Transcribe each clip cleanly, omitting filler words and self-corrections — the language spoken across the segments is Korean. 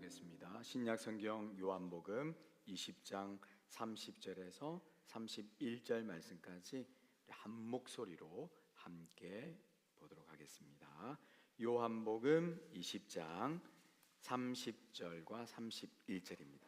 보겠습니다. 신약 성경 요한복음 20장 30절에서 31절 말씀까지 한 목소리로 함께 보도록 하겠습니다. 요한복음 20장 30절과 31절입니다.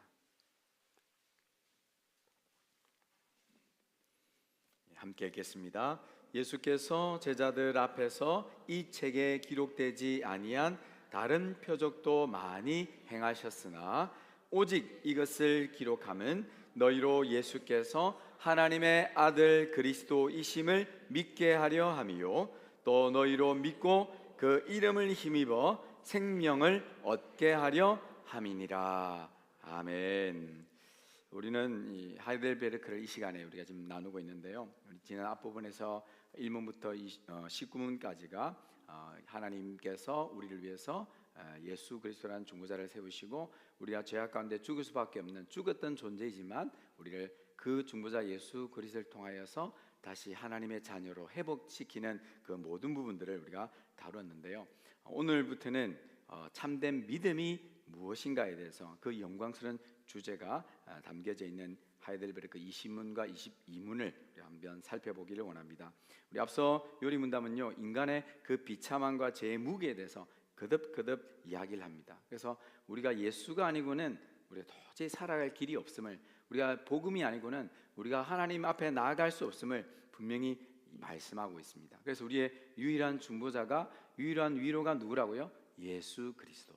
함께 읽겠습니다. 예수께서 제자들 앞에서 이 책에 기록되지 아니한 다른 표적도 많이 행하셨으나 오직 이것을 기록함은 너희로 예수께서 하나님의 아들 그리스도이심을 믿게 하려 함이요 또 너희로 믿고 그 이름을 힘입어 생명을 얻게 하려 함이니라. 아멘. 우리는 이 하이델베르크를 이 시간에 우리가 지금 나누고 있는데요. 지난 앞부분에서 1문부터 19문까지가 하나님께서 우리를 위해서 예수 그리스도라는 중보자를 세우시고 우리가 죄악 가운데 죽을 수밖에 없는 죽었던 존재이지만 우리를 그 중보자 예수 그리스도를 통하여서 다시 하나님의 자녀로 회복시키는 그 모든 부분들을 우리가 다루었는데요. 오늘부터는 참된 믿음이 무엇인가에 대해서 그 영광스러운 주제가 담겨져 있는 하이델베르크 20문과 22문을 한번 살펴보기를 원합니다. 우리 앞서 요리문답은요, 인간의 그 비참함과 죄의 무게에 대해서 거듭 이야기를 합니다. 그래서 우리가 예수가 아니고는 우리가 도저히 살아갈 길이 없음을, 우리가 복음이 아니고는 우리가 하나님 앞에 나아갈 수 없음을 분명히 말씀하고 있습니다. 그래서 우리의 유일한 중보자가, 유일한 위로가 누구라고요? 예수 그리스도.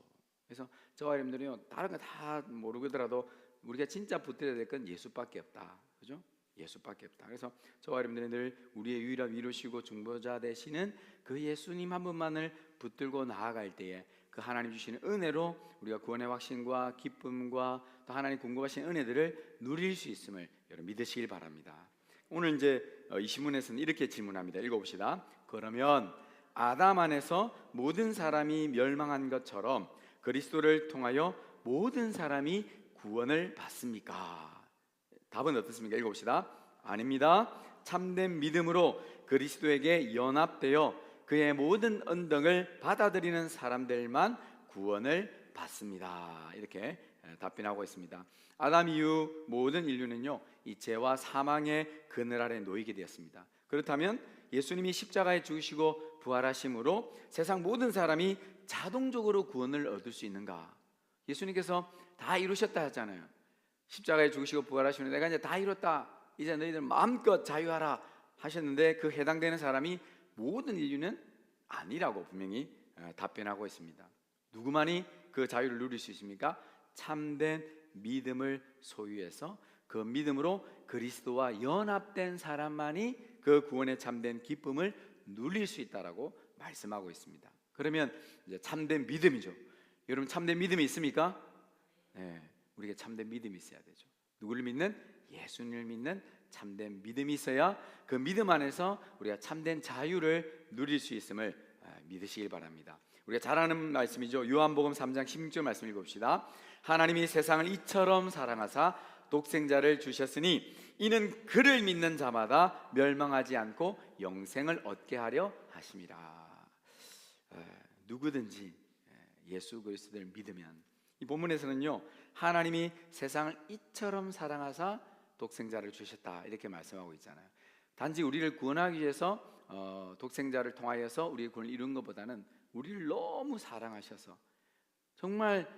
그래서 저와 여러분들이요, 다른 거 다 모르더라도 우리가 진짜 붙들어야 될 건 예수밖에 없다. 그죠? 예수밖에 없다. 그래서 저와 여러분들이 늘 우리의 유일한 위로시고 중보자 되시는 그 예수님 한 분만을 붙들고 나아갈 때에 그 하나님 주시는 은혜로 우리가 구원의 확신과 기쁨과 또 하나님 공급하신 은혜들을 누릴 수 있음을 여러분 믿으시길 바랍니다. 오늘 이제 이 신문에서는 이렇게 질문합니다. 읽어봅시다. 그러면 아담 안에서 모든 사람이 멸망한 것처럼 그리스도를 통하여 모든 사람이 구원을 받습니까? 답은 어떻습니까? 읽어봅시다. 아닙니다. 참된 믿음으로 그리스도에게 연합되어 그의 모든 언덕을 받아들이는 사람들만 구원을 받습니다. 이렇게 답변하고 있습니다. 아담 이후 모든 인류는요, 이 죄와 사망의 그늘 아래 놓이게 되었습니다. 그렇다면 예수님이 십자가에 죽으시고 부활하심으로 세상 모든 사람이 자동적으로 구원을 얻을 수 있는가? 예수님께서 다 이루셨다 하잖아요. 십자가에 죽으시고 부활하시면 내가 이제 다 이뤘다, 이제 너희들 마음껏 자유하라 하셨는데 그 해당되는 사람이 모든 인류는 아니라고 분명히 답변하고 있습니다. 누구만이 그 자유를 누릴 수 있습니까? 참된 믿음을 소유해서 그 믿음으로 그리스도와 연합된 사람만이 그 구원의 참된 기쁨을 누릴 수 있다라고 말씀하고 있습니다. 그러면 이제 참된 믿음이죠. 여러분 참된 믿음이 있습니까? 네, 우리가 참된 믿음이 있어야 되죠. 누구를 믿는? 예수님을 믿는 참된 믿음이 있어야 그 믿음 안에서 우리가 참된 자유를 누릴 수 있음을 믿으시길 바랍니다. 우리가 잘 아는 말씀이죠. 요한복음 3장 16절 말씀 읽어봅시다. 하나님이 세상을 이처럼 사랑하사 독생자를 주셨으니 이는 그를 믿는 자마다 멸망하지 않고 영생을 얻게 하려 하심이라. 누구든지 예수 그리스도를 믿으면, 이 본문에서는요, 하나님이 세상을 이처럼 사랑하사 독생자를 주셨다 이렇게 말씀하고 있잖아요. 단지 우리를 구원하기 위해서 독생자를 통하여서 우리의 구원을 이룬 것보다는 우리를 너무 사랑하셔서 정말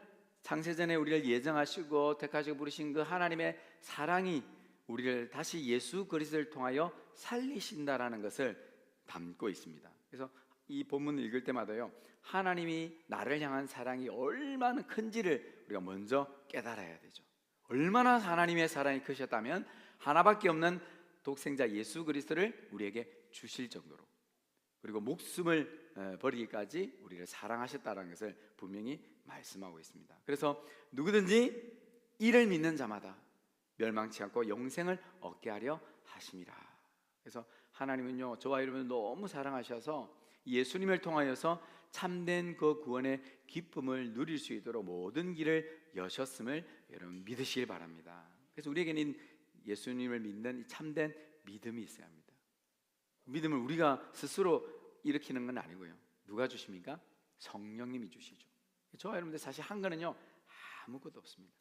창세전에 우리를 예정하시고 택하시고 부르신 그 하나님의 사랑이 우리를 다시 예수 그리스도를 통하여 살리신다라는 것을 담고 있습니다. 그래서 이 본문을 읽을 때마다요, 하나님이 나를 향한 사랑이 얼마나 큰지를 우리가 먼저 깨달아야 되죠. 얼마나 하나님의 사랑이 크셨다면 하나밖에 없는 독생자 예수 그리스도를 우리에게 주실 정도로, 그리고 목숨을 버리기까지 우리를 사랑하셨다는 것을 분명히 말씀하고 있습니다. 그래서 누구든지 이를 믿는 자마다 멸망치 않고 영생을 얻게 하려 하심이라. 그래서 하나님은요, 저와 여러분을 너무 사랑하셔서 예수님을 통하여서 참된 그 구원의 기쁨을 누릴 수 있도록 모든 길을 여셨음을 여러분 믿으시길 바랍니다. 그래서 우리에게는 예수님을 믿는 이 참된 믿음이 있어야 합니다. 믿음을 우리가 스스로 일으키는 건 아니고요, 누가 주십니까? 성령님이 주시죠. 저와 여러분들 사실 한 거는요 아무것도 없습니다.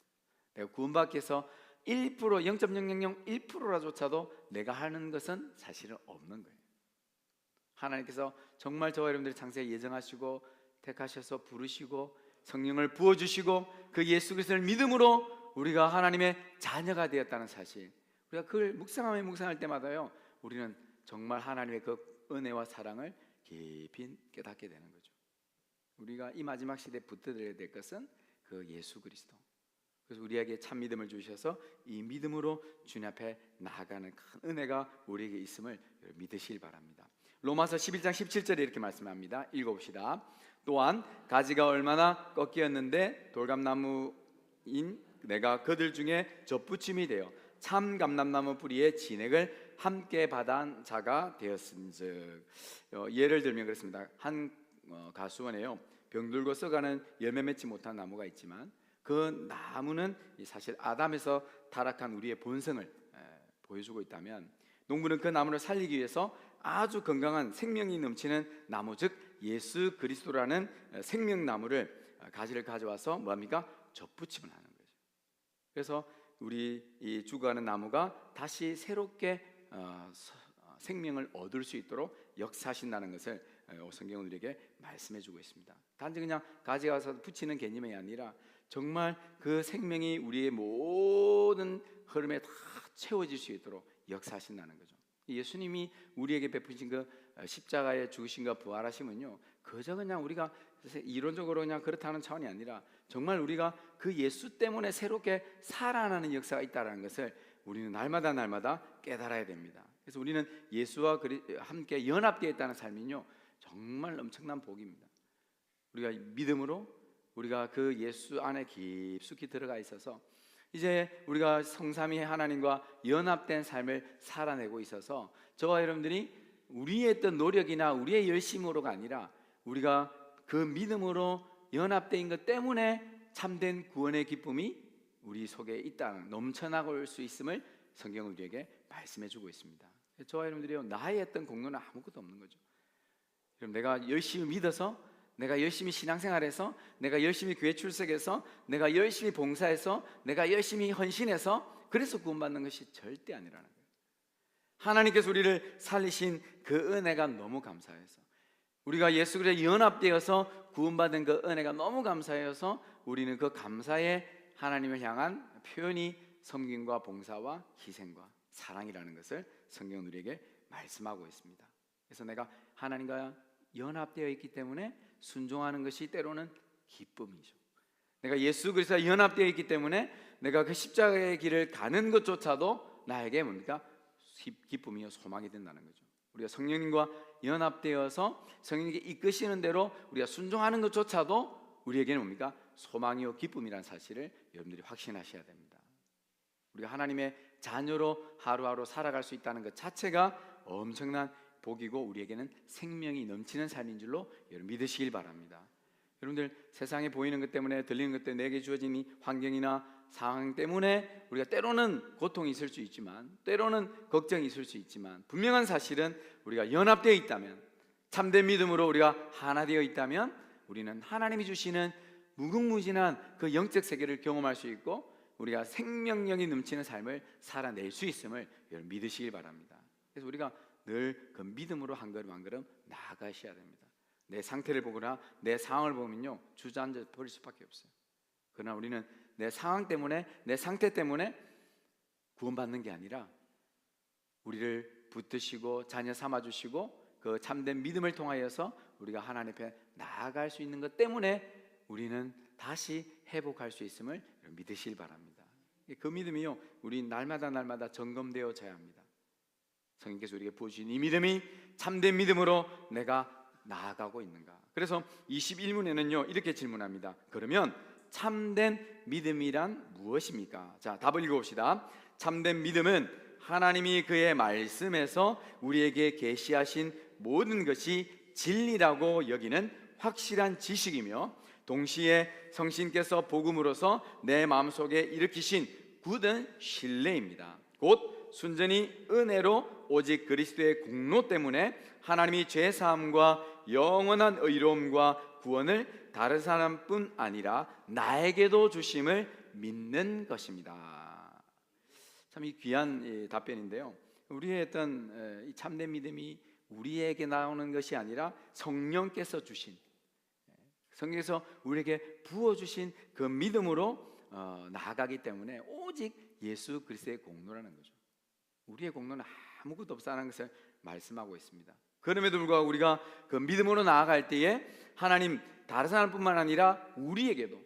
내가 구원받기 위해서 1%, 0.0001%라조차도 내가 하는 것은 사실은 없는 거예요. 하나님께서 정말 저와 여러분들이 창세에 예정하시고 택하셔서 부르시고 성령을 부어주시고 그 예수 그리스도를 믿음으로 우리가 하나님의 자녀가 되었다는 사실, 우리가 그걸 묵상할 때마다요, 우리는 정말 하나님의 그 은혜와 사랑을 깊이 깨닫게 되는 거죠. 우리가 이 마지막 시대에 붙들어야 될 것은 그 예수 그리스도. 그래서 우리에게 참 믿음을 주셔서 이 믿음으로 주님 앞에 나아가는 큰 은혜가 우리에게 있음을 믿으시길 바랍니다. 로마서 11장 17절에 이렇게 말씀합니다. 읽어봅시다. 또한 가지가 얼마나 꺾이었는데 돌감나무인 내가 그들 중에 젖붙임이 되어 참 감람나무 뿌리의 진액을 함께 받은 자가 되었은즉. 예를 들면 그렇습니다. 한 가수원에요, 병들고 썩어가는 열매 맺지 못한 나무가 있지만 그 나무는 사실 아담에서 타락한 우리의 본성을 보여주고 있다면, 농부는 그 나무를 살리기 위해서 아주 건강한 생명이 넘치는 나무, 즉 예수 그리스도라는 생명나무를 가지를 가져와서 뭐합니까? 젖붙임을 하는 거죠. 그래서 우리 이 죽어가는 나무가 다시 새롭게 생명을 얻을 수 있도록 역사하신다는 것을 성경은 우리에게 말씀해주고 있습니다. 단지 그냥 가져가서 붙이는 개념이 아니라 정말 그 생명이 우리의 모든 흐름에 다 채워질 수 있도록 역사하신다는 거죠. 예수님이 우리에게 베푸신 그 십자가의 죽으심과 부활하심은요, 그저 그냥 우리가 이론적으로 그냥 그렇다는 차원이 아니라 정말 우리가 그 예수 때문에 새롭게 살아나는 역사가 있다는 것을 우리는 날마다 깨달아야 됩니다. 그래서 우리는 예수와 함께 연합되어 있다는 삶은요, 정말 엄청난 복입니다. 우리가 믿음으로 우리가 그 예수 안에 깊숙이 들어가 있어서 이제 우리가 성삼위 하나님과 연합된 삶을 살아내고 있어서 저와 여러분들이 우리의 어떤 노력이나 우리의 열심으로가 아니라 우리가 그 믿음으로 연합된 것 때문에 참된 구원의 기쁨이 우리 속에 있다는, 넘쳐나고 올 수 있음을 성경은 우리에게 말씀해주고 있습니다. 저와 여러분들이요, 나의 어떤 공로는 아무것도 없는 거죠. 그럼 내가 열심히 믿어서, 내가 열심히 신앙생활해서, 내가 열심히 교회 출석해서, 내가 열심히 봉사해서, 내가 열심히 헌신해서 그래서 구원받는 것이 절대 아니라는 거예요. 하나님께서 우리를 살리신 그 은혜가 너무 감사해서, 우리가 예수 그리스도에 연합되어서 구원받은 그 은혜가 너무 감사해서 우리는 그 감사에 하나님을 향한 표현이 섬김과 봉사와 희생과 사랑이라는 것을 성경은 우리에게 말씀하고 있습니다. 그래서 내가 하나님과 연합되어 있기 때문에 순종하는 것이 때로는 기쁨이죠. 내가 예수 그리스도와 연합되어 있기 때문에 내가 그 십자가의 길을 가는 것조차도 나에게 뭡니까? 기쁨이요 소망이 된다는 거죠. 우리가 성령님과 연합되어서 성령님께 이끄시는 대로 우리가 순종하는 것조차도 우리에게는 뭡니까? 소망이요 기쁨이라는 사실을 여러분들이 확신하셔야 됩니다. 우리가 하나님의 자녀로 하루하루 살아갈 수 있다는 것 자체가 엄청난 복이고 우리에게는 생명이 넘치는 삶인 줄로 여러분 믿으시길 바랍니다. 여러분들 세상에 보이는 것 때문에, 들리는 것 때문에, 내게 주어진 이 환경이나 상황 때문에 우리가 때로는 고통이 있을 수 있지만, 때로는 걱정이 있을 수 있지만, 분명한 사실은 우리가 연합되어 있다면, 참된 믿음으로 우리가 하나 되어 있다면 우리는 하나님이 주시는 무궁무진한 그 영적 세계를 경험할 수 있고 우리가 생명력이 넘치는 삶을 살아낼 수 있음을 여러분 믿으시길 바랍니다. 그래서 우리가 늘 그 믿음으로 한 걸음 한 걸음 나아가셔야 됩니다. 내 상태를 보거나 내 상황을 보면요, 주저앉아 버릴 수밖에 없어요. 그러나 우리는 내 상황 때문에, 내 상태 때문에 구원받는 게 아니라 우리를 붙드시고 자녀 삼아주시고 그 참된 믿음을 통하여서 우리가 하나님 앞에 나아갈 수 있는 것 때문에 우리는 다시 회복할 수 있음을 믿으시길 바랍니다. 그 믿음이요, 우리 날마다 점검되어져야 합니다. 성령께서 우리에게 부어주신 이 믿음이 참된 믿음으로 내가 나아가고 있는가? 그래서 21문에는요 이렇게 질문합니다. 그러면 참된 믿음이란 무엇입니까? 자, 답을 읽어봅시다. 참된 믿음은 하나님이 그의 말씀에서 우리에게 계시하신 모든 것이 진리라고 여기는 확실한 지식이며, 동시에 성신께서 복음으로서 내 마음속에 일으키신 굳은 신뢰입니다. 곧 순전히 은혜로 오직 그리스도의 공로 때문에 하나님이 죄사함과 영원한 의로움과 구원을 다른 사람뿐 아니라 나에게도 주심을 믿는 것입니다. 참 이 귀한 답변인데요. 우리의 어떤 이 참된 믿음이 우리에게 나오는 것이 아니라 성령께서 주신, 성령께서 우리에게 부어주신 그 믿음으로 나아가기 때문에 오직 예수 그리스도의 공로라는 거죠. 우리의 공로는 아무것도 없다는 것을 말씀하고 있습니다. 그럼에도 불구하고 우리가 그 믿음으로 나아갈 때에 하나님 다른 사람뿐만 아니라 우리에게도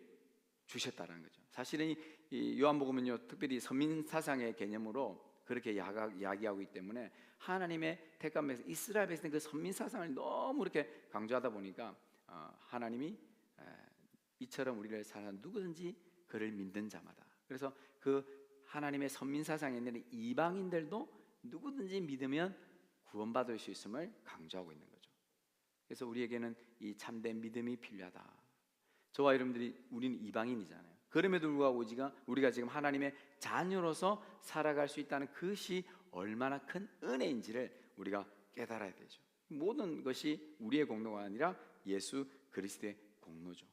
주셨다는 거죠. 사실은 이 요한복음은요, 특별히 선민사상의 개념으로 그렇게 이야기하고 있기 때문에 하나님의 택한 백성 이스라엘 백성의 그 선민사상을 너무 이렇게 강조하다 보니까 하나님이 이처럼 우리를 사랑하는 누구든지 그를 믿는 자마다, 그래서 그 하나님의 선민사상에 있는 이방인들도 누구든지 믿으면 구원받을 수 있음을 강조하고 있는 거죠. 그래서 우리에게는 이 참된 믿음이 필요하다. 저와 여러분들이 우리는 이방인이잖아요. 그럼에도 불구하고 우리가 지금 하나님의 자녀로서 살아갈 수 있다는 것이 얼마나 큰 은혜인지를 우리가 깨달아야 되죠. 모든 것이 우리의 공로가 아니라 예수 그리스도의 공로죠.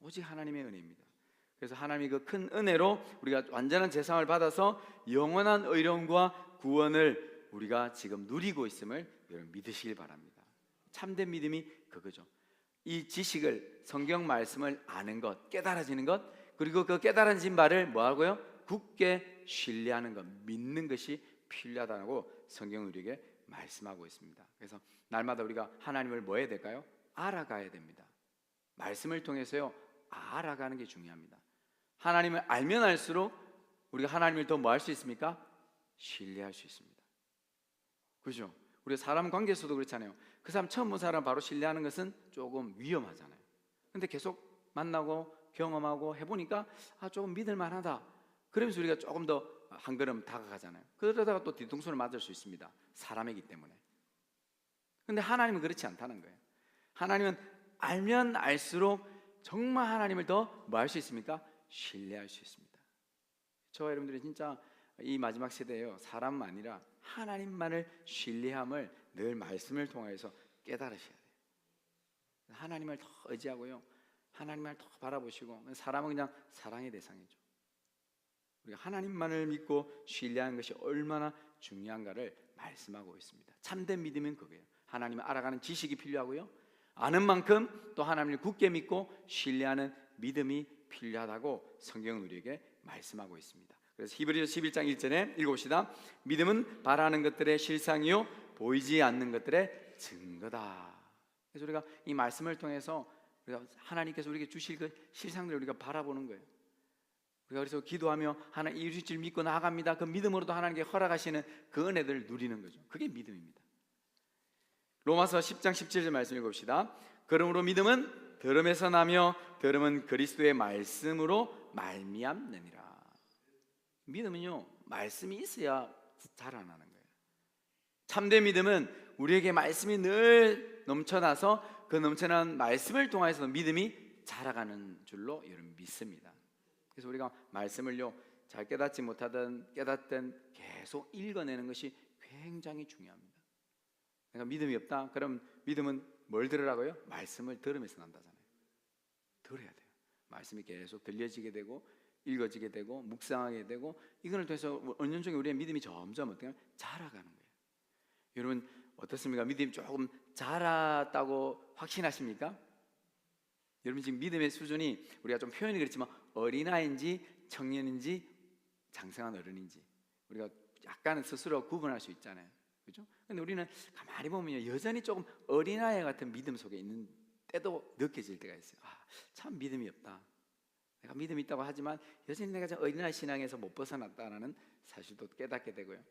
오직 하나님의 은혜입니다. 그래서 하나님의 그 큰 은혜로 우리가 완전한 제사함을 받아서 영원한 의로움과 구원을 우리가 지금 누리고 있음을 여러분 믿으시길 바랍니다. 참된 믿음이 그거죠. 이 지식을, 성경 말씀을 아는 것, 깨달아지는 것, 그리고 그 깨달아진 바를 뭐하고요? 굳게 신뢰하는 것, 믿는 것이 필요하다고 성경은 우리에게 말씀하고 있습니다. 그래서 날마다 우리가 하나님을 뭐 해야 될까요? 알아가야 됩니다. 말씀을 통해서요, 알아가는 게 중요합니다. 하나님을 알면 알수록 우리가 하나님을 더 뭐 할 수 있습니까? 신뢰할 수 있습니다. 그죠? 우리 사람 관계에서도 그렇잖아요. 그 사람 처음 본 사람 바로 신뢰하는 것은 조금 위험하잖아요. 근데 계속 만나고 경험하고 해보니까 조금 믿을만하다. 그러면서 우리가 조금 더 한 걸음 다가가잖아요. 그러다가 또 뒤통수를 맞을 수 있습니다. 사람이기 때문에. 근데 하나님은 그렇지 않다는 거예요. 하나님은 알면 알수록 정말 하나님을 더 뭐 할 수 있습니까? 신뢰할 수 있습니다. 저와 여러분들이 진짜 이 마지막 세대에요, 사람만 아니라 하나님만을 신뢰함을 늘 말씀을 통해서 깨달으셔야 돼요. 하나님을 더 의지하고요, 하나님을 더 바라보시고, 사람은 그냥 사랑의 대상이죠. 우리가 하나님만을 믿고 신뢰하는 것이 얼마나 중요한가를 말씀하고 있습니다. 참된 믿음은 그거예요. 하나님을 알아가는 지식이 필요하고요, 아는 만큼 또 하나님을 굳게 믿고 신뢰하는 믿음이 필요하다고 성경은 우리에게 말씀하고 있습니다. 그래서 히브리서 11장 1절에 읽어봅시다. 믿음은 바라는 것들의 실상이요 보이지 않는 것들의 증거다. 그래서 우리가 이 말씀을 통해서 우리가 하나님께서 우리에게 주실 그 실상들을 우리가 바라보는 거예요. 우리가 그래서 기도하며 하나님 이루실 줄 믿고 나아갑니다. 그 믿음으로도 하나님께 허락하시는 그 은혜들을 누리는 거죠. 그게 믿음입니다. 로마서 10장 17절 말씀 읽어봅시다. 그러므로 믿음은 들음에서 나며 들음은 그리스도의 말씀으로 말미암느니라. 믿음은요, 말씀이 있어야 자라나는 거예요. 참된 믿음은 우리에게 말씀이 늘 넘쳐나서 그 넘쳐난 말씀을 통해서 믿음이 자라가는 줄로 여러분 믿습니다. 그래서 우리가 말씀을요, 잘 깨닫지 못하든 깨닫든 계속 읽어내는 것이 굉장히 중요합니다. 내가 믿음이 없다? 그럼 믿음은 뭘 들으라고요? 말씀을 들으면서 난다잖아요. 들어야 돼요. 말씀이 계속 들려지게 되고 읽어지게 되고 묵상하게 되고, 이걸 통해서 은연중에 우리의 믿음이 점점 어떻게 자라가는 거예요. 여러분 어떻습니까? 믿음이 조금 자랐다고 확신하십니까? 여러분 지금 믿음의 수준이 우리가 좀 표현이 그렇지만 어린아이인지 청년인지 장성한 어른인지 우리가 약간은 스스로 구분할 수 있잖아요. 그렇죠? 근데 우리는 가만히 보면 여전히 조금 어린아이 같은 믿음 속에 있는 때도 느껴질 때가 있어요. 참 믿음이 없다. 내가 믿음이 있다고 하지만 여전히 내가 어린아이 신앙에서 못 벗어났다는 사실도 깨닫게 되고요.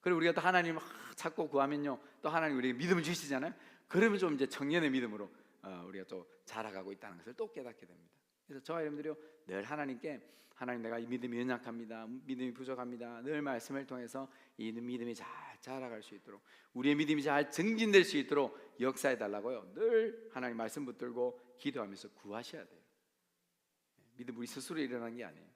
그리고 우리가 또 하나님을 찾고 구하면요, 또 하나님 우리에게 믿음을 주시잖아요. 그러면 좀 이제 청년의 믿음으로 우리가 또 자라가고 있다는 것을 또 깨닫게 됩니다. 그래서 저와 여러분들이요, 늘 하나님께 하나님 내가 이 믿음이 연약합니다, 믿음이 부족합니다, 늘 말씀을 통해서 이 믿음이 잘 자라갈 수 있도록, 우리의 믿음이 잘 증진될 수 있도록 역사해 달라고요, 늘 하나님 말씀 붙들고 기도하면서 구하셔야 돼요. 믿음 우리 스스로 일어나는 게 아니에요.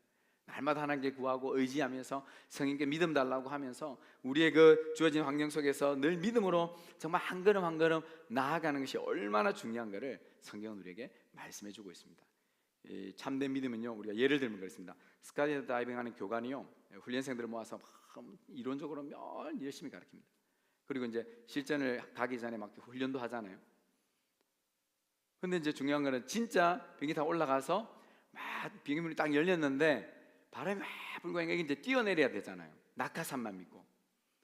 날마다 하나님께 구하고 의지하면서 성령께 믿음 달라고 하면서 우리의 그 주어진 환경 속에서 늘 믿음으로 정말 한 걸음 한 걸음 나아가는 것이 얼마나 중요한가를 성경은 우리에게 말씀해 주고 있습니다. 이 참된 믿음은요, 우리가 예를 들면 그렇습니다. 스카이 다이빙하는 교관이요, 훈련생들을 모아서 이론적으로 열심히 가르칩니다. 그리고 이제 실전을 가기 전에 막 훈련도 하잖아요. 근데 이제 중요한 거는 진짜 비행기 타고 올라가서 막 비행기 문이 딱 열렸는데 바람이 막 불고 여기 이제 뛰어내려야 되잖아요. 낙하산만 믿고.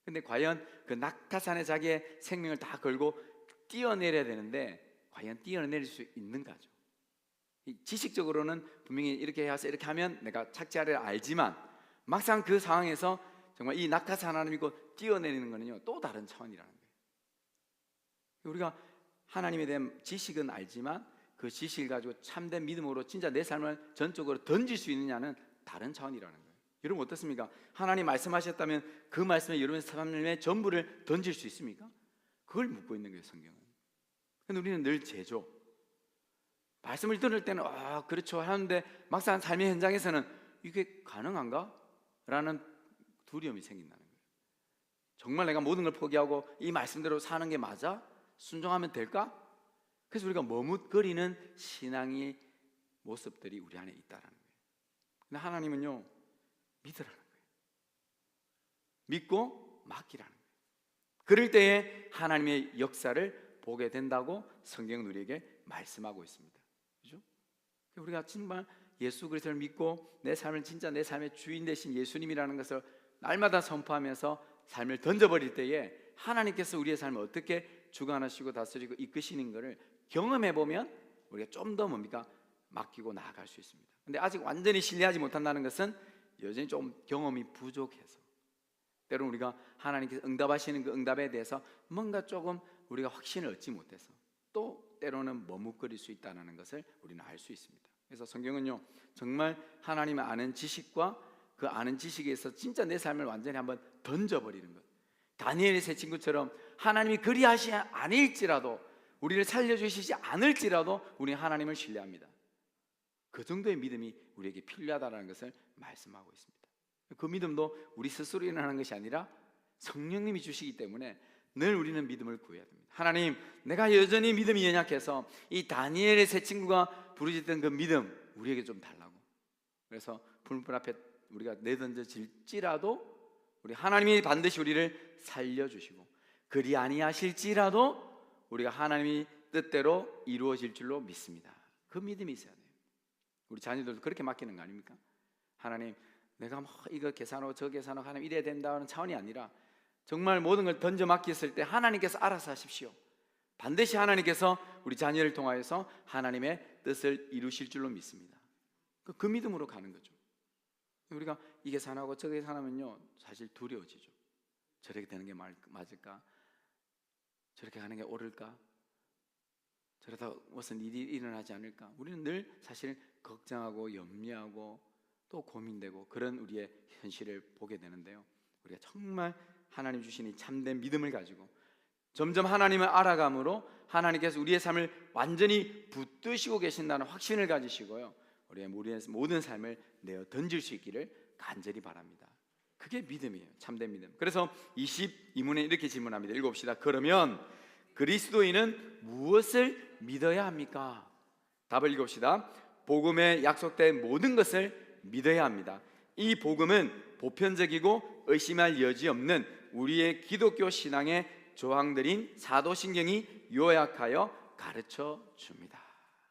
근데 과연 그 낙하산에 자기의 생명을 다 걸고 뛰어내려야 되는데 과연 뛰어내릴 수 있는가죠? 지식적으로는 분명히 이렇게 해서 이렇게 하면 내가 착지하리를 알지만 막상 그 상황에서 정말 이 낙하산 하나를 믿고 뛰어내리는 거는요, 또 다른 차원이라는 거예요. 우리가 하나님에 대한 지식은 알지만 그 지식을 가지고 참된 믿음으로 진짜 내 삶을 전적으로 던질 수 있느냐는 다른 차원이라는 거예요. 여러분 어떻습니까? 하나님 말씀하셨다면 그 말씀에 여러분의 삶의 전부를 던질 수 있습니까? 그걸 묻고 있는 거예요, 성경은. 근데 우리는 늘 제조, 말씀을 들을 때는 그렇죠 하는데 막상 삶의 현장에서는 이게 가능한가? 라는 두려움이 생긴다는 거예요. 정말 내가 모든 걸 포기하고 이 말씀대로 사는 게 맞아? 순종하면 될까? 그래서 우리가 머뭇거리는 신앙의 모습들이 우리 안에 있다는 거예요. 근데 하나님은요, 믿으라는 거예요. 믿고 맡기라는 거예요. 그럴 때에 하나님의 역사를 보게 된다고 성경은 우리에게 말씀하고 있습니다. 그렇죠? 우리가 정말 예수 그리스도를 믿고 내 삶을 진짜 내 삶의 주인 되신 예수님이라는 것을 날마다 선포하면서 삶을 던져버릴 때에 하나님께서 우리의 삶을 어떻게 주관하시고 다스리고 이끄시는 것을 경험해 보면 우리가 좀 더 뭡니까? 맡기고 나아갈 수 있습니다. 근데 아직 완전히 신뢰하지 못한다는 것은 여전히 좀 경험이 부족해서, 때로는 우리가 하나님께서 응답하시는 그 응답에 대해서 뭔가 조금 우리가 확신을 얻지 못해서 또 때로는 머뭇거릴 수 있다는 것을 우리는 알 수 있습니다. 그래서 성경은요, 정말 하나님을 아는 지식과 그 아는 지식에서 진짜 내 삶을 완전히 한번 던져버리는 것, 다니엘의 세 친구처럼 하나님이 그리하시 아닐지라도, 우리를 살려주시지 않을지라도 우리는 하나님을 신뢰합니다. 그 정도의 믿음이 우리에게 필요하다는 것을 말씀하고 있습니다. 그 믿음도 우리 스스로 일어나는 것이 아니라 성령님이 주시기 때문에 늘 우리는 믿음을 구해야 됩니다. 하나님, 내가 여전히 믿음이 연약해서 이 다니엘의 세 친구가 부르짖던 그 믿음 우리에게 좀 달라고. 그래서 불문 앞에 우리가 내던져질지라도 우리 하나님이 반드시 우리를 살려주시고, 그리 아니하실지라도 우리가 하나님이 뜻대로 이루어질 줄로 믿습니다. 그 믿음이 있어야 돼요. 우리 자녀들도 그렇게 맡기는 거 아닙니까? 하나님, 내가 뭐 이거 계산하고 저 계산하고 하나님 이래야 된다는 차원이 아니라 정말 모든 걸 던져 맡겼을 때 하나님께서 알아서 하십시오. 반드시 하나님께서 우리 자녀를 통하여서 하나님의 뜻을 이루실 줄로 믿습니다. 그 믿음으로 가는 거죠. 우리가 이 계산하고 저 계산하면요, 사실 두려워지죠. 저렇게 되는 게 맞을까? 저렇게 가는 게 옳을까? 저러다 무슨 일이 일어나지 않을까? 우리는 늘 사실 걱정하고 염려하고 또 고민되고 그런 우리의 현실을 보게 되는데요, 우리가 정말 하나님 주신 이 참된 믿음을 가지고 점점 하나님을 알아감으로 하나님께서 우리의 삶을 완전히 붙드시고 계신다는 확신을 가지시고요, 우리의 모든 삶을 내어 던질 수 있기를 간절히 바랍니다. 그게 믿음이에요, 참된 믿음. 그래서 22문에 이렇게 질문합니다. 읽어봅시다. 그러면 그리스도인은 무엇을 믿어야 합니까? 답을 읽어봅시다. 복음에 약속된 모든 것을 믿어야 합니다. 이 복음은 보편적이고 의심할 여지 없는 우리의 기독교 신앙의 조항들인 사도신경이 요약하여 가르쳐 줍니다.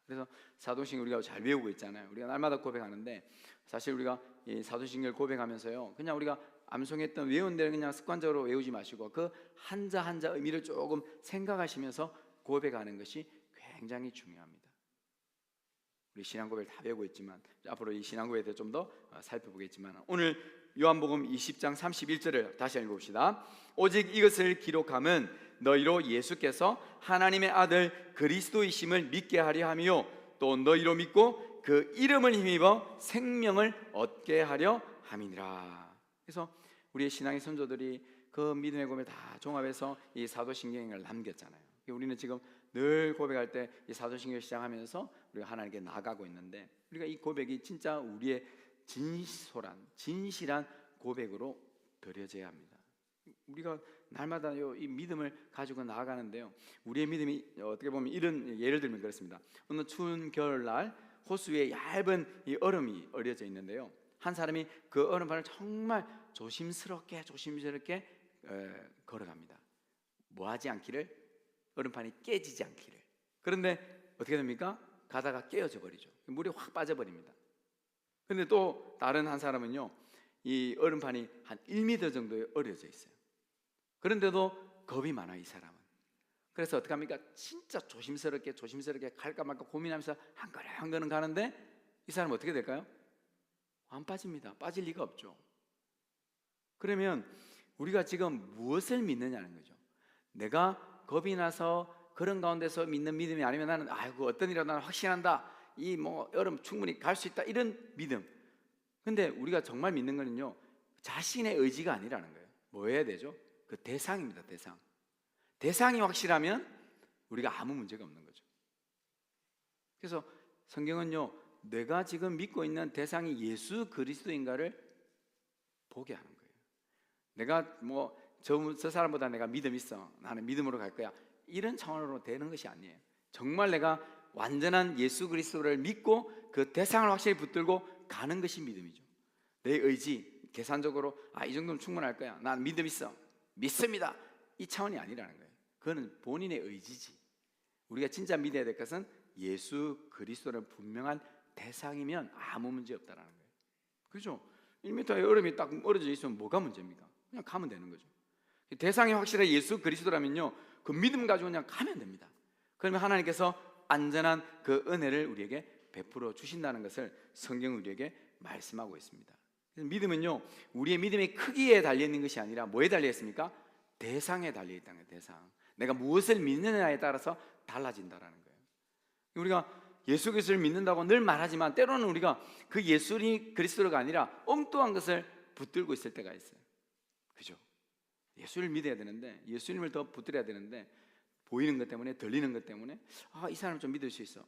그래서 사도신경 우리가 잘 외우고 있잖아요. 우리가 날마다 고백하는데 사실 우리가 이 사도신경을 고백하면서요, 그냥 우리가 암송했던 외운 대로 그냥 습관적으로 외우지 마시고 그 한자 한자 의미를 조금 생각하시면서 고백하는 것이 굉장히 중요합니다. 우리 신앙고백을 다 배우고 있지만 앞으로 이 신앙고백에 대해 좀 더 살펴보겠지만, 오늘 요한복음 20장 31절을 다시 읽어봅시다. 오직 이것을 기록함은 너희로 예수께서 하나님의 아들 그리스도이심을 믿게 하려 함이요 또 너희로 믿고 그 이름을 힘입어 생명을 얻게 하려 함이니라. 그래서 우리의 신앙의 선조들이 그 믿음의 고백을 다 종합해서 이 사도신경을 남겼잖아요. 우리는 지금 늘 고백할 때 이 사도신경을 시작하면서 우리가 하나님께 나아가고 있는데, 우리가 이 고백이 진짜 우리의 진실한 고백으로 드려져야 합니다. 우리가 날마다 이 믿음을 가지고 나아가는데요, 우리의 믿음이 어떻게 보면 이런, 예를 들면 그렇습니다. 어느 추운 겨울날 호수 위에 얇은 이 얼음이 얼려져 있는데요, 한 사람이 그 얼음판을 정말 조심스럽게 걸어갑니다. 뭐하지 않기를, 얼음판이 깨지지 않기를. 그런데 어떻게 됩니까? 가다가 깨어져 버리죠. 물이 확 빠져버립니다. 그런데 또 다른 한 사람은요, 이 얼음판이 한 1m 정도에 얼려져 있어요. 그런데도 겁이 많아, 이 사람은. 그래서 어떻게 합니까? 진짜 조심스럽게 갈까 말까 고민하면서 한 걸음 가는데, 이 사람은 어떻게 될까요? 안 빠집니다. 빠질 리가 없죠. 그러면 우리가 지금 무엇을 믿느냐는 거죠. 내가 겁이 나서 그런 가운데서 믿는 믿음이 아니면 나는 어떤 일이라도 나는 확신한다, 이 얼음 충분히 갈 수 있다, 이런 믿음. 근데 우리가 정말 믿는 거는요, 자신의 의지가 아니라는 거예요. 뭐 해야 되죠? 그 대상입니다. 대상이 확실하면 우리가 아무 문제가 없는 거죠. 그래서 성경은요, 내가 지금 믿고 있는 대상이 예수 그리스도인가를 보게 하는 거예요. 내가 저 사람보다 내가 믿음 있어, 나는 믿음으로 갈 거야, 이런 차원으로 되는 것이 아니에요. 정말 내가 완전한 예수 그리스도를 믿고 그 대상을 확실히 붙들고 가는 것이 믿음이죠. 내 의지, 계산적으로 이 정도면 충분할 거야, 난 믿음 있어, 믿습니다, 이 차원이 아니라는 거예요. 그거는 본인의 의지지. 우리가 진짜 믿어야 될 것은 예수 그리스도를 분명한 대상이면 아무 문제 없다라는 거예요. 그죠? 1m의 얼음이 딱 얼어져 있으면 뭐가 문제입니까? 그냥 가면 되는 거죠. 대상이 확실한 예수 그리스도라면요, 그 믿음 가지고 그냥 가면 됩니다. 그러면 하나님께서 안전한 그 은혜를 우리에게 베풀어 주신다는 것을 성경은 우리에게 말씀하고 있습니다. 그래서 믿음은요, 우리의 믿음의 크기에 달려있는 것이 아니라 뭐에 달려있습니까? 대상에 달려있다는 거예요. 대상. 내가 무엇을 믿느냐에 따라서 달라진다는 거예요. 우리가 예수 그리스도를 믿는다고 늘 말하지만 때로는 우리가 그 예수 그리스도가 아니라 엉뚱한 것을 붙들고 있을 때가 있어요. 그죠? 예수를 믿어야 되는데, 예수님을 더 붙들어야 되는데, 보이는 것 때문에, 들리는 것 때문에 이 사람 좀 믿을 수 있어,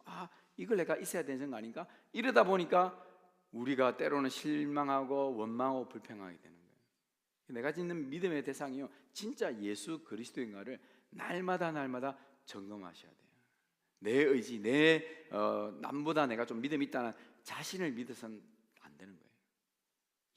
이걸 내가 있어야 되는 거 아닌가? 이러다 보니까 우리가 때로는 실망하고 원망하고 불평하게 되는 거예요. 내가 짓는 믿음의 대상이요, 진짜 예수 그리스도인가를 날마다 점검하셔야 돼요. 내 의지, 남보다 내가 좀 믿음이 있다는 자신을 믿어서는 안 되는 거예요.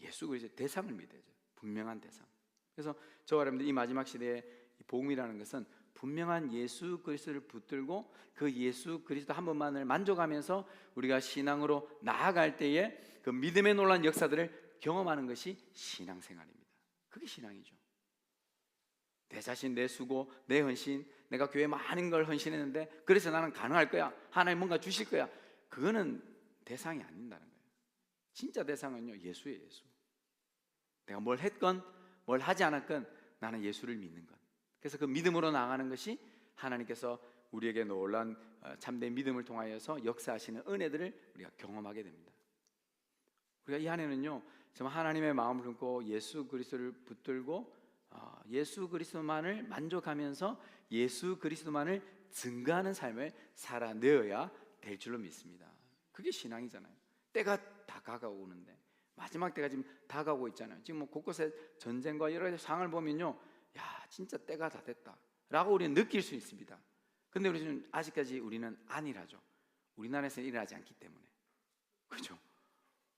예수 그리스도의 대상을 믿어야죠. 분명한 대상. 그래서 저와 여러분들, 이 마지막 시대의 복음이라는 것은 분명한 예수 그리스도를 붙들고 그 예수 그리스도 한 분만을 만족하면서 우리가 신앙으로 나아갈 때에 그 믿음의 놀라운 역사들을 경험하는 것이 신앙생활입니다. 그게 신앙이죠. 내 자신, 내 수고, 내 헌신, 내가 교회에 많은 걸 헌신했는데 그래서 나는 가능할 거야, 하나님 뭔가 주실 거야, 그거는 대상이 아닌다는 거예요. 진짜 대상은요, 예수예요. 예수. 내가 뭘 했건 뭘 하지 않았건 나는 예수를 믿는 것. 그래서 그 믿음으로 나가는 것이 하나님께서 우리에게 놀라운 참된 믿음을 통하여서 역사하시는 은혜들을 우리가 경험하게 됩니다. 우리가 이 안에는요, 정말 하나님의 마음을 품고 예수 그리스도를 붙들고 예수 그리스도만을 만족하면서 예수 그리스도만을 증거하는 삶을 살아내어야 될 줄로 믿습니다. 그게 신앙이잖아요. 때가 다가오는데, 마지막 때가 지금 다가오고 있잖아요. 지금 곳곳에 전쟁과 여러 가지 상황을 보면요, 진짜 때가 다 됐다 라고 우리는 느낄 수 있습니다. 근데 우리는 아직까지 우리는 안일하죠. 우리나라에서는 일어나지 않기 때문에. 그렇죠?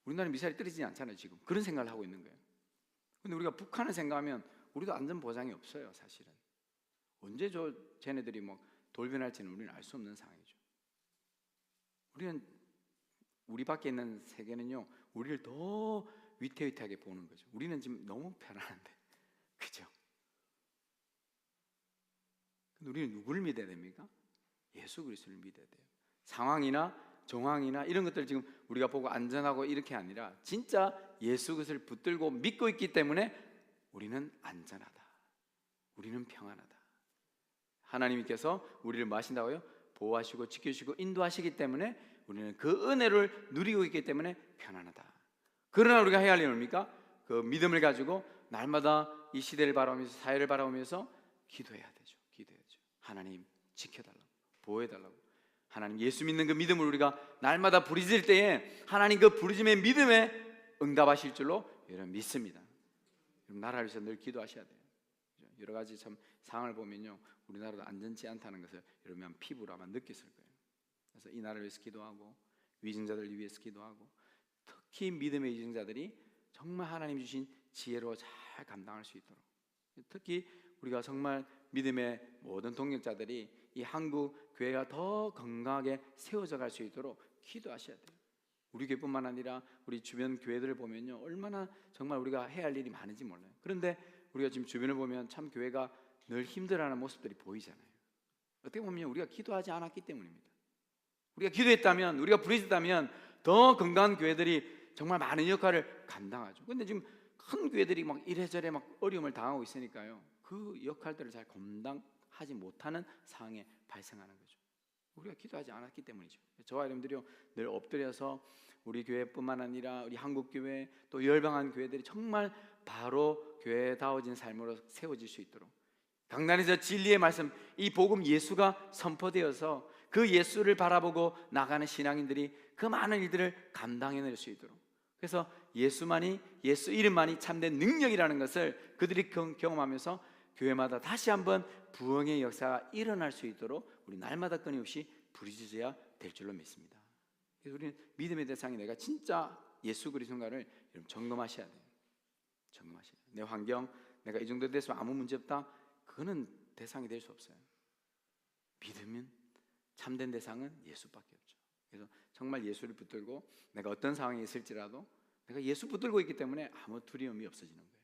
우리나라는 미사일이 떨어지지 않잖아요. 지금 그런 생각을 하고 있는 거예요. 근데 우리가 북한을 생각하면 우리도 안전 보장이 없어요. 사실은 언제 쟤네들이 돌변할지는 우리는 알 수 없는 상황이죠. 우리 밖에 있는 세계는요, 우리를 더 위태위태하게 보는 거죠. 우리는 지금 너무 편안한데, 그죠? 근데 우리는 누구를 믿어야 됩니까? 예수 그리스도를 믿어야 돼요. 상황이나 정황이나 이런 것들 지금 우리가 보고 안전하고 이렇게 아니라 진짜 예수 그리스도를 붙들고 믿고 있기 때문에 우리는 안전하다, 우리는 평안하다. 하나님께서 우리를 뭐 하신다고요? 보호하시고 지켜주시고 인도하시기 때문에 우리는 그 은혜를 누리고 있기 때문에 편안하다. 그러나 우리가 해야 할 일은 뭡니까? 그 믿음을 가지고 날마다 이 시대를 바라보면서, 사회를 바라보면서 기도해야 되죠. 하나님 지켜달라고, 보호해달라고. 하나님 예수 믿는 그 믿음을 우리가 날마다 부르짖을 때에 하나님 그 부르짖음의 믿음에 응답하실 줄로 여러분 믿습니다. 여러분 나라를 위해서 늘 기도하셔야 돼요. 여러 가지 참 상황을 보면요, 우리나라도 안전치 않다는 것을 여러분 피부로 아마 느꼈을 거예요. 그래서 이 나라를 위해서 기도하고 위증자들을 위해서 기도하고, 특히 믿음의 위증자들이 정말 하나님 주신 지혜로 잘 감당할 수 있도록, 특히 우리가 정말 믿음의 모든 동역자들이 이 한국 교회가 더 건강하게 세워져 갈 수 있도록 기도하셔야 돼요. 우리 교회뿐만 아니라 우리 주변 교회들을 보면요, 얼마나 정말 우리가 해야 할 일이 많은지 몰라요. 그런데 우리가 지금 주변을 보면 참 교회가 늘 힘들어하는 모습들이 보이잖아요. 어떻게 보면 우리가 기도하지 않았기 때문입니다. 우리가 기도했다면, 우리가 부르짖었다면 더 건강한 교회들이 정말 많은 역할을 감당하죠. 그런데 지금 큰 교회들이 막 이래저래 막 어려움을 당하고 있으니까요, 그 역할들을 잘 감당하지 못하는 상황에 발생하는 거죠. 우리가 기도하지 않았기 때문이죠. 저와 여러분들이 늘 엎드려서 우리 교회뿐만 아니라 우리 한국교회 또 열방한 교회들이 정말 바로 교회다워진 삶으로 세워질 수 있도록, 강단에서 진리의 말씀, 이 복음 예수가 선포되어서 그 예수를 바라보고 나가는 신앙인들이 그 많은 일들을 감당해낼 수 있도록, 그래서 예수만이, 예수 이름만이 참된 능력이라는 것을 그들이 경험하면서 교회마다 다시 한번 부흥의 역사가 일어날 수 있도록 우리 날마다 끊임없이 부르짖어야 될 줄로 믿습니다. 그래서 우리는 믿음의 대상이 내가 진짜 예수 그리스도인가를 여러분 점검하셔야 돼요. 점검하셔야 돼요. 내 환경, 내가 이 정도 됐으면 아무 문제 없다, 그거는 대상이 될 수 없어요. 믿으면 참된 대상은 예수밖에 없죠. 그래서 정말 예수를 붙들고 내가 어떤 상황에 있을지라도 내가 예수 붙들고 있기 때문에 아무 두려움이 없어지는 거예요.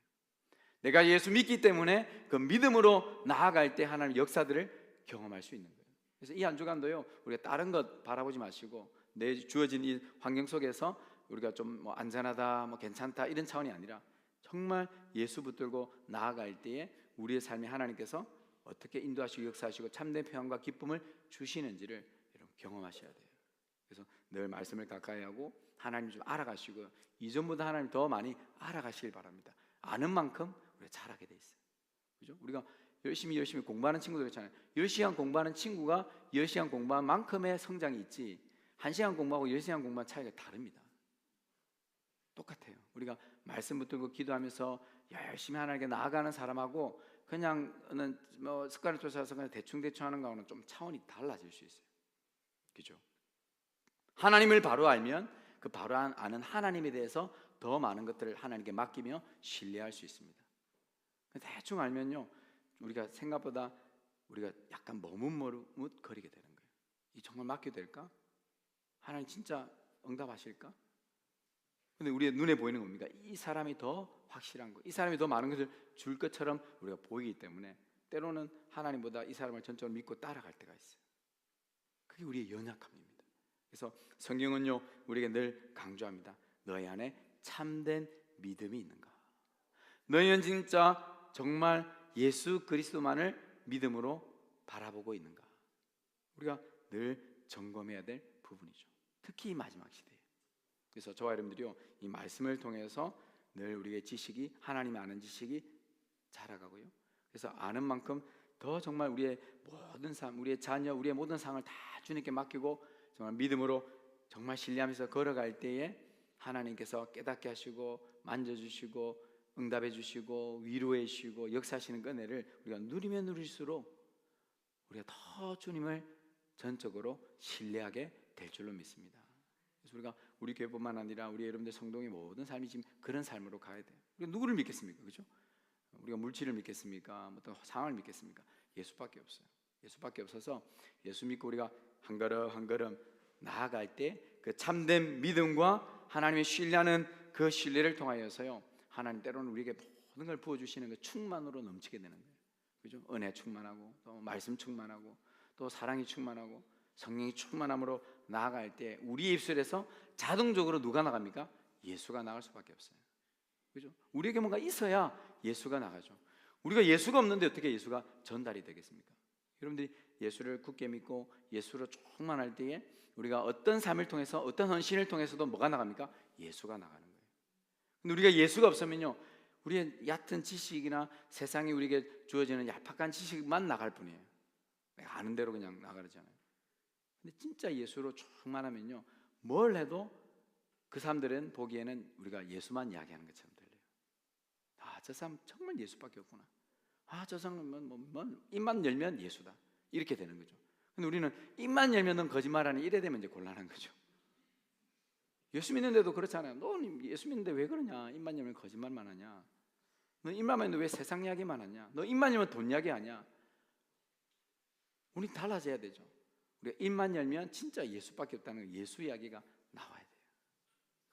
내가 예수 믿기 때문에 그 믿음으로 나아갈 때 하나님의 역사들을 경험할 수 있는 거예요. 그래서 이 한 주간도요, 우리가 다른 것 바라보지 마시고 내 주어진 이 환경 속에서 우리가 좀 뭐 안전하다, 뭐 괜찮다 이런 차원이 아니라 정말 예수 붙들고 나아갈 때에 우리의 삶에 하나님께서 어떻게 인도하시고 역사하시고 참된 평안과 기쁨을 주시는지를 여러분 경험하셔야 돼요. 그래서 늘 말씀을 가까이 하고 하나님 좀 알아가시고, 이전보다 하나님 더 많이 알아가시길 바랍니다. 아는 만큼 우리가 잘하게 돼 있어요. 그죠? 우리가 열심히 공부하는 친구들 있잖아요. 10시간 공부하는 친구가 10시간 공부한 만큼의 성장이 있지, 1시간 공부하고 10시간 공부한 차이가 다릅니다. 똑같아요. 우리가 말씀 붙들고 기도하면서 열심히 하나님께 나아가는 사람하고 그냥은 뭐 습관을 쫓아서 그냥 대충 하는 거하고는 좀 차원이 달라질 수 있어요. 그죠? 하나님을 바로 알면 그 바로 아는 하나님에 대해서 더 많은 것들을 하나님께 맡기며 신뢰할 수 있습니다. 대충 알면요, 우리가 생각보다 우리가 약간 머뭇거리게 되는 거예요. 이 정말 맡겨도 될까? 하나님 진짜 응답하실까? 근데 우리의 눈에 보이는 겁니까? 이 사람이 더 확실한 거, 이 사람이 더 많은 것을 줄 것처럼 우리가 보이기 때문에 때로는 하나님보다 이 사람을 전적으로 믿고 따라갈 때가 있어요. 그게 우리의 연약함입니다. 그래서 성경은요, 우리에게 늘 강조합니다. 너희 안에 참된 믿음이 있는가? 너희는 진짜 정말 예수 그리스도만을 믿음으로 바라보고 있는가? 우리가 늘 점검해야 될 부분이죠. 특히 이 마지막 시대에. 그래서 저와 여러분들이요, 이 말씀을 통해서 늘 우리의 지식이, 하나님이 아는 지식이 자라가고요, 그래서 아는 만큼 더 정말 우리의 모든 삶, 우리의 자녀, 우리의 모든 상을 다 주님께 맡기고 정말 믿음으로 정말 신뢰하면서 걸어갈 때에 하나님께서 깨닫게 하시고 만져주시고 응답해 주시고 위로해 주시고 역사하시는 그 은혜를 우리가 누리면 누릴수록 우리가 더 주님을 전적으로 신뢰하게 될 줄로 믿습니다. 그래서 우리가 우리 교회뿐만 아니라 우리 여러분들 성동의 모든 삶이 지금 그런 삶으로 가야 돼요. 우리가 누구를 믿겠습니까? 그렇죠? 우리가 물질을 믿겠습니까? 어떤 상황을 믿겠습니까? 예수밖에 없어요. 예수밖에 없어서 예수 믿고 우리가 한 걸음 한 걸음 나아갈 때 그 참된 믿음과 하나님의 신뢰하는 그 신뢰를 통하여서요, 하나님 때로는 우리에게 모든 걸 부어주시는 그 충만으로 넘치게 되는 거예요. 그죠? 은혜 충만하고 또 말씀 충만하고 또 사랑이 충만하고 성령이 충만함으로 나아갈 때 우리 입술에서 자동적으로 누가 나갑니까? 예수가 나갈 수밖에 없어요. 그죠? 우리에게 뭔가 있어야 예수가 나가죠. 우리가 예수가 없는데 어떻게 예수가 전달이 되겠습니까? 여러분들이 예수를 굳게 믿고 예수로 충만할 때에 우리가 어떤 삶을 통해서 어떤 헌신을 통해서도 뭐가 나갑니까? 예수가 나가는 거예요. 근데 우리가 예수가 없으면요, 우리의 얕은 지식이나 세상에 우리에게 주어지는 얄팍한 지식만 나갈 뿐이에요. 내가 아는 대로 그냥 나가잖아요. 근데 진짜 예수로 충만하면요, 뭘 해도 그 사람들은 보기에는 우리가 예수만 이야기하는 것처럼 들려요. 저 사람 정말 예수밖에 없구나. 저 사람은 뭐 입만 열면 예수다. 이렇게 되는 거죠. 근데 우리는 입만 열면 넌 거짓말하니 이래 되면 이제 곤란한 거죠. 예수 믿는데도 그렇잖아요. 너 예수 믿는데 왜 그러냐? 입만 열면 거짓말만 하냐? 너 입만 열면 왜 세상 이야기만 하냐? 너 입만 열면 돈 이야기 하냐? 우리 달라져야 되죠. 우리가 입만 열면 진짜 예수밖에 없다는 예수 이야기가 나와야 돼요.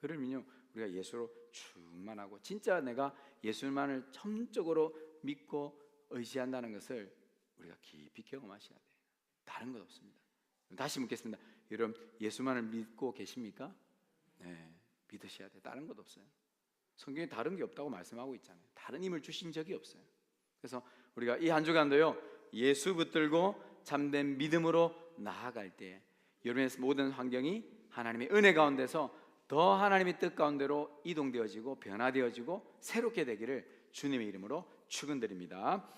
그러면요 우리가 예수로 충만하고 진짜 내가 예수만을 전적으로 믿고 의지한다는 것을 우리가 깊이 경험하셔야 돼요. 다른 것 없습니다. 다시 묻겠습니다. 여러분 예수만을 믿고 계십니까? 네, 믿으셔야 돼요. 다른 것 없어요. 성경에 다른 게 없다고 말씀하고 있잖아요. 다른 힘을 주신 적이 없어요. 그래서 우리가 이 한 주간도요 예수 붙들고 참된 믿음으로 나아갈 때 여러분의 모든 환경이 하나님의 은혜 가운데서 더 하나님의 뜻 가운데로 이동되어지고 변화되어지고 새롭게 되기를 주님의 이름으로 축원드립니다.